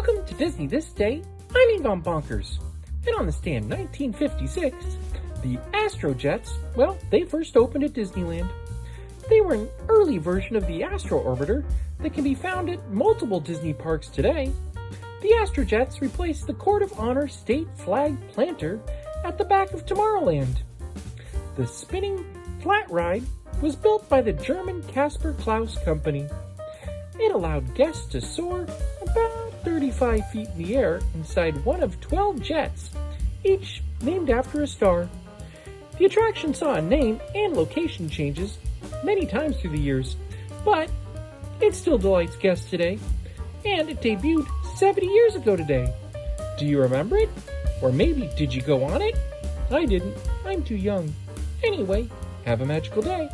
Welcome to Disney This Day. I'm Yvonne Bonkers. And on this day in 1956, the Astro-Jets, they first opened at Disneyland. They were an early version of the Astro Orbiter that can be found at multiple Disney parks today. The Astro-Jets replaced the Court of Honor state flag planter at the back of Tomorrowland. The spinning flat ride was built by the German Kaspar Klaus Company. It allowed guests to soar about 35 feet in the air inside one of 12 jets, each named after a star. The attraction saw a name and location changes many times through the years, but it still delights guests today, and it debuted 70 years ago today. Do you remember it? Or maybe did you go on it? I didn't. I'm too young. Anyway, have a magical day.